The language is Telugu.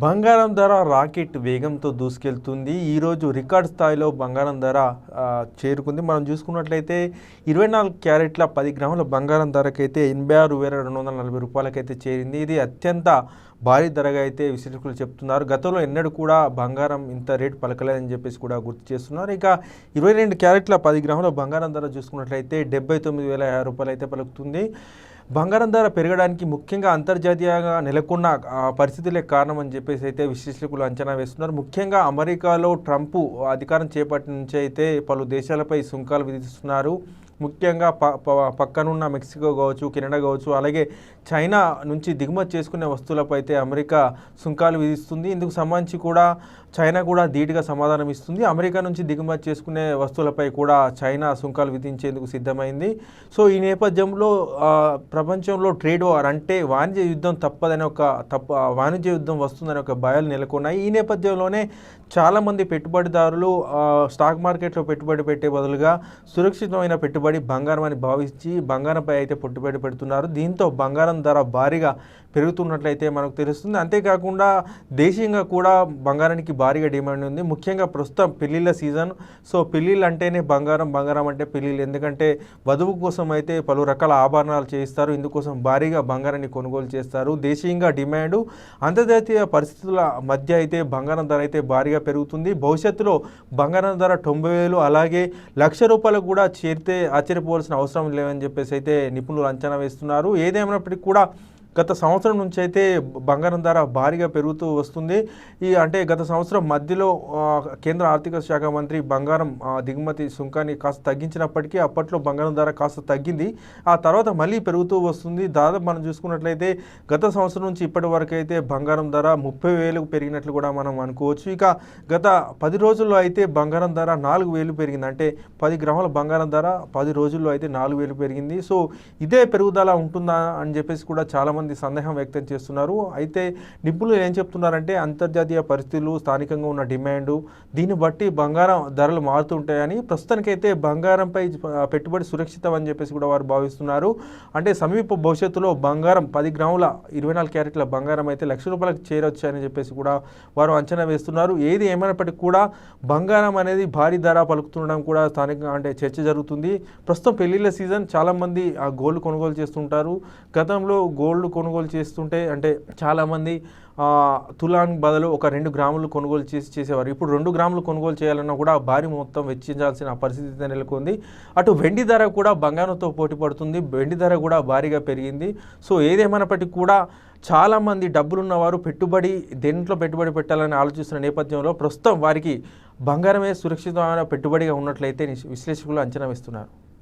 బంగారం ధర రాకెట్ వేగంతో దూసుకెళ్తుంది. ఈరోజు రికార్డ్ స్థాయిలో బంగారం ధర చేరుకుంది. మనం చూసుకున్నట్లయితే 24 క్యారెట్ల 10 గ్రాముల బంగారం ధరకైతే 86,240 రూపాయలకైతే చేరింది. ఇది అత్యంత భారీ ధరగా అయితే విశ్లేషకులు చెప్తున్నారు. గతంలో ఎన్నడూ కూడా బంగారం ఇంత రేటు పలకలేదని చెప్పేసి కూడా గుర్తు చేస్తున్నారు. ఇక 22 క్యారెట్ల 10 గ్రాముల బంగారం ధర చూసుకున్నట్లయితే 79,050 రూపాయలు అయితే పలుకుతుంది. బంగారం ధర పెరగడానికి ముఖ్యంగా అంతర్జాతీయంగా నెలకొన్న పరిస్థితులే కారణం అని చెప్పేసి అయితే విశ్లేషకులు అంచనా వేస్తున్నారు. ముఖ్యంగా అమెరికాలో ట్రంప్ అధికారం చేపట్టిన నుంచి అయితే పలు దేశాలపై సుంకాలు విధిస్తున్నారు. ముఖ్యంగా పక్కనున్న మెక్సికో కావచ్చు, కెనడా కావచ్చు, అలాగే చైనా నుంచి దిగుమతి చేసుకునే వస్తువులపై అయితే అమెరికా సుంకాలు విధిస్తుంది. ఇందుకు సంబంధించి కూడా చైనా కూడా ధీటుగా సమాధానం ఇస్తుంది. అమెరికా నుంచి దిగుమతి చేసుకునే వస్తువులపై కూడా చైనా సుంకాలు విధించేందుకు సిద్ధమైంది. సో ఈ నేపథ్యంలో ప్రపంచంలో ట్రేడ్ వార్ అంటే వాణిజ్య యుద్ధం తప్పదనే వాణిజ్య యుద్ధం వస్తుందనే ఒక భయాలు నెలకొన్నాయి. ఈ నేపథ్యంలోనే చాలామంది పెట్టుబడిదారులు స్టాక్ మార్కెట్లో పెట్టుబడి పెట్టే బదులుగా సురక్షితమైన పెట్టుబడి బంగారం అని భావించి బంగారంపై అయితే పెట్టుబడి పెడుతున్నారు. దీంతో బంగారం ధర భారీగా పెరుగుతున్నట్లయితే మనకు తెలుస్తుంది. అంతేకాకుండా దేశీయంగా కూడా బంగారానికి భారీగా డిమాండ్ ఉంది. ముఖ్యంగా ప్రస్తుతం పెళ్లిళ్ళ సీజన్. సో పెళ్లిళ్ళు అంటేనే బంగారం, బంగారం అంటే పెళ్లిళ్ళు. ఎందుకంటే వధువు కోసం అయితే పలు రకాల ఆభరణాలు చేయిస్తారు. ఇందుకోసం భారీగా బంగారాన్ని కొనుగోలు చేస్తారు. దేశీయంగా డిమాండ్, అంతర్జాతీయ పరిస్థితుల మధ్య అయితే బంగారం ధర అయితే భారీగా పెరుగుతుంది. భవిష్యత్తులో బంగారం ధర 90,000 అలాగే ₹1,00,000 కూడా చేరితే ఆశ్చర్యపోవాల్సిన అవసరం లేవని చెప్పేసి అయితే నిపుణులు అంచనా వేస్తున్నారు. ఏదేమైనప్పటికీ కూడా గత సంవత్సరం నుంచి అయితే బంగారం ధర భారీగా పెరుగుతూ వస్తుంది. అంటే గత సంవత్సరం మధ్యలో కేంద్ర ఆర్థిక శాఖ మంత్రి బంగారం దిగుమతి సుంకాన్ని కాస్త తగ్గించినప్పటికీ అప్పట్లో బంగారం ధర కాస్త తగ్గింది. ఆ తర్వాత మళ్ళీ పెరుగుతూ వస్తుంది. దాదాపు మనం చూసుకున్నట్లయితే గత సంవత్సరం నుంచి ఇప్పటి వరకు అయితే బంగారం ధర 30,000 పెరిగినట్లు కూడా మనం అనుకోవచ్చు. ఇక గత 10 రోజుల్లో అయితే బంగారం ధర 4,000 పెరిగింది. అంటే 10 గ్రాముల బంగారం ధర 10 రోజుల్లో అయితే 4,000 పెరిగింది. సో ఇదే పెరుగుదల ఉంటుందా అని చెప్పేసి కూడా చాలామంది సందేహం వ్యక్తం చేస్తున్నారు. అయితే నిపుణులు ఏం చెప్తున్నారంటే అంతర్జాతీయ పరిస్థితులు, స్థానికంగా ఉన్న డిమాండు, దీన్ని బట్టి బంగారం ధరలు మారుతుంటాయని. ప్రస్తుతానికైతే బంగారంపై పెట్టుబడి సురక్షితం అని చెప్పేసి కూడా వారు భావిస్తున్నారు. అంటే సమీప భవిష్యత్తులో బంగారం 10 గ్రాముల 24 క్యారెట్ల బంగారం అయితే ₹1,00,000 చేరొచ్చు అని చెప్పేసి కూడా వారు అంచనా వేస్తున్నారు. ఏది ఏమైనప్పటికీ కూడా బంగారం అనేది భారీ ధర పలుకుతుండడం కూడా స్థానికంగా అంటే చర్చ జరుగుతుంది. ప్రస్తుతం పెళ్లిళ్ళ సీజన్, చాలామంది ఆ గోల్డ్ కొనుగోలు చేస్తుంటారు. గతంలో గోల్డ్ కొనుగోలు చేస్తుంటే అంటే చాలామంది తులానికి బదులు ఒక 2 గ్రాములు కొనుగోలు చేసేవారు. ఇప్పుడు 2 గ్రాములు కొనుగోలు చేయాలన్నా కూడా భారీ మొత్తం వెచ్చించాల్సిన పరిస్థితి నెలకొంది. అటు వెండి ధర కూడా బంగారంతో పోటీ పడుతుంది. వెండి ధర కూడా భారీగా పెరిగింది. సో ఏదేమైనప్పటికీ కూడా చాలామంది డబ్బులున్నవారు దేంట్లో పెట్టుబడి పెట్టాలని ఆలోచిస్తున్న నేపథ్యంలో ప్రస్తుతం వారికి బంగారమే సురక్షితమైన పెట్టుబడిగా ఉన్నట్లయితే విశ్లేషకులు అంచనా వేస్తున్నారు.